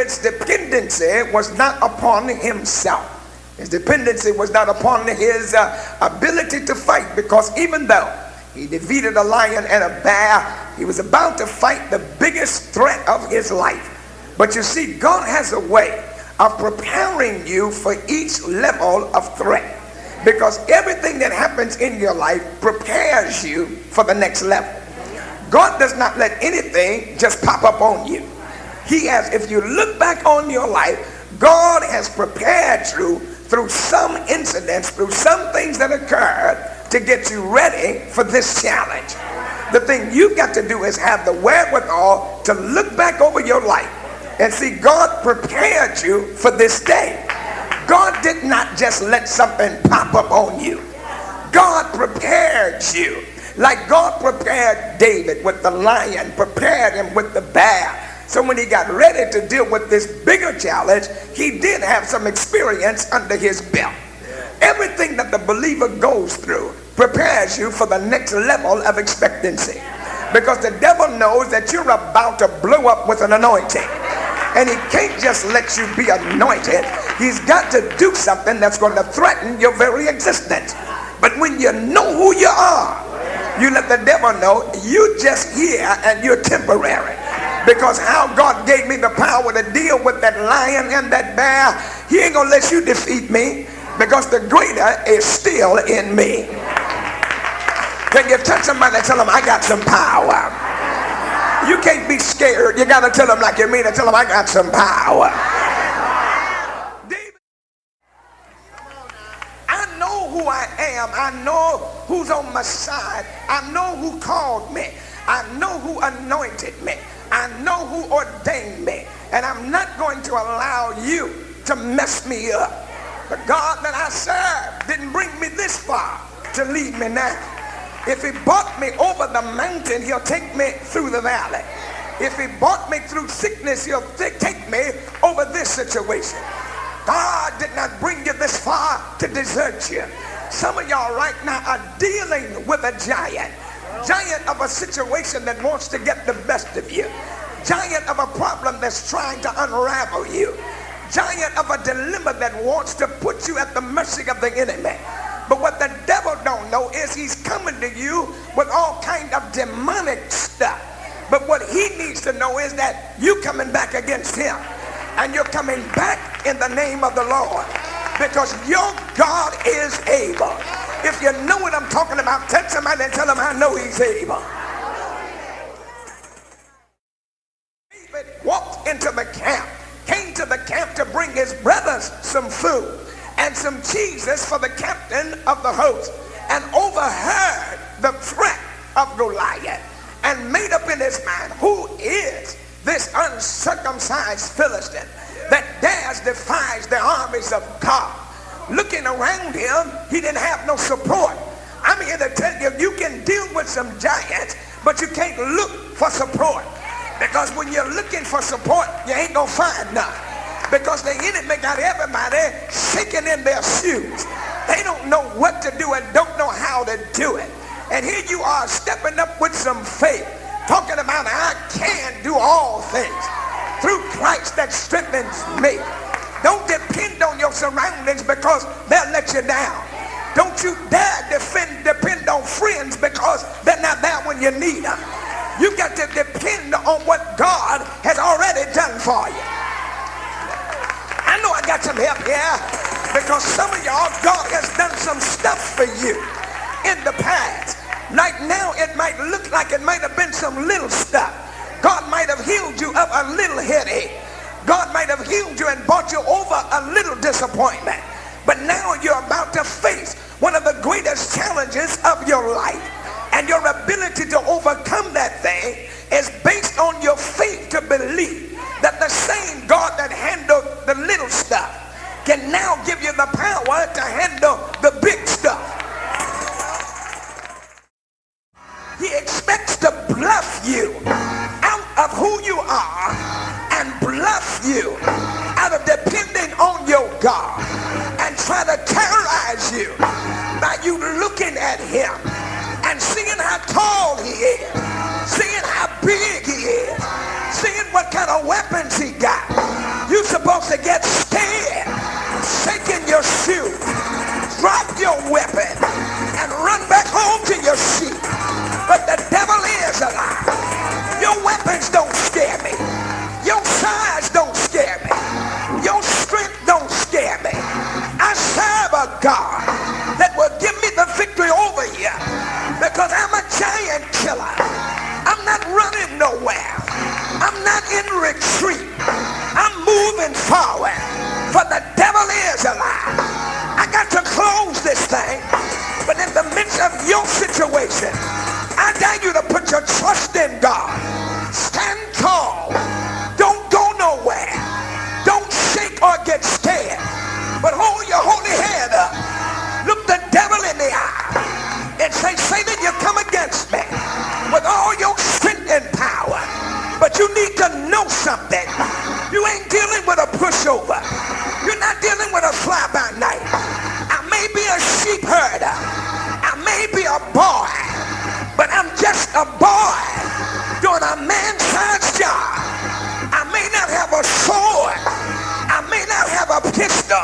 David's dependency was not upon himself. His dependency was not upon his ability to fight, because even though he defeated a lion and a bear, he was about to fight the biggest threat of his life. But you see, God has a way of preparing you for each level of threat, because everything that happens in your life prepares you for the next level. God does not let anything just pop up on you. He has, if you look back on your life, God has prepared you through some incidents, through some things that occurred to get you ready for this challenge. The thing you've got to do is have the wherewithal to look back over your life and see God prepared you for this day. God did not just let something pop up on you. God prepared you. Like God prepared David with the lion, prepared him with the bear. So when he got ready to deal with this bigger challenge, he did have some experience under his belt. Everything that the believer goes through prepares you for the next level of expectancy, because the devil knows that you're about to blow up with an anointing, and he can't just let you be anointed. He's got to do something that's going to threaten your very existence. But when you know who you are, you let the devil know you just here and you're temporary. Because how God gave me the power to deal with that lion and that bear, he ain't gonna let you defeat me, because the greater is still in me. Can you touch somebody and tell them, I got some power? You can't be scared. You gotta tell them like you mean it. Tell them, I got some power. David, I know who I am. I know who's on my side. I know who called me. I know who anointed me. I know who ordained me. And I'm not going to allow you to mess me up. The God that I serve didn't bring me this far to leave me now. If he brought me over the mountain, he'll take me through the valley. If he brought me through sickness, he'll take me over this situation. God did not bring you this far to desert you. Some of y'all right now are dealing with a giant of a situation that wants to get the best of you, giant of a problem that's trying to unravel you, giant of a dilemma that wants to put you at the mercy of the enemy. But what the devil don't know is he's coming to you with all kind of demonic stuff. But what he needs to know is that you coming back against him, and you're coming back in the name of the Lord, because your God is able. If you know what I'm talking about, touch somebody and tell them, I know he's able. David walked into the camp, came to the camp to bring his brothers some food and some cheeses for the captain of the host, and overheard the threat of Goliath, and made up in his mind, who is this uncircumcised Philistine that dares defies the armies of God? Looking around him, he didn't have no support. I'm here to tell you, you can deal with some giants, but you can't look for support, because when you're looking for support, you ain't gonna find none. Because the enemy got everybody shaking in their shoes. They don't know what to do and don't know how to do it. And here you are stepping up with some faith, talking about, I can do all things through Christ that strengthens me. Don't depend on your surroundings, because they'll let you down. Don't you dare depend on friends, because they're not there when you need them. You got to depend on what God has already done for you. I know I got some help here, because some of y'all, God has done some stuff for you in the past. Right now, it might look like it might have been some little stuff. God might have healed you of a little headache. God might have healed you and brought you over a little disappointment. But now you're about to face one of the greatest challenges of your life. And your ability to overcome that thing is based on your faith to believe that the same God that handled the little stuff can now give you the power to handle the big stuff. He expects to bluff you out of who you are, and bluff you out of depending on your God, and try to terrorize you by you looking at him and seeing how tall he is, seeing how big he is, seeing what kind of weapons he got. moving forward, for the devil is alive. I got to close this thing, but in the midst of your situation, I dare you to put your trust in God. Stand tall. Don't go nowhere. Don't shake or get scared, but hold your holy head up. Look the devil in the eye and say, Satan, you come against me with all your strength and power, but you need to know something. You ain't dealing with a pushover. You're not dealing with a fly-by-night. I may be a sheep herder. I may be a boy, but I'm just a boy doing a man-sized job. I may not have a sword. I may not have a pistol,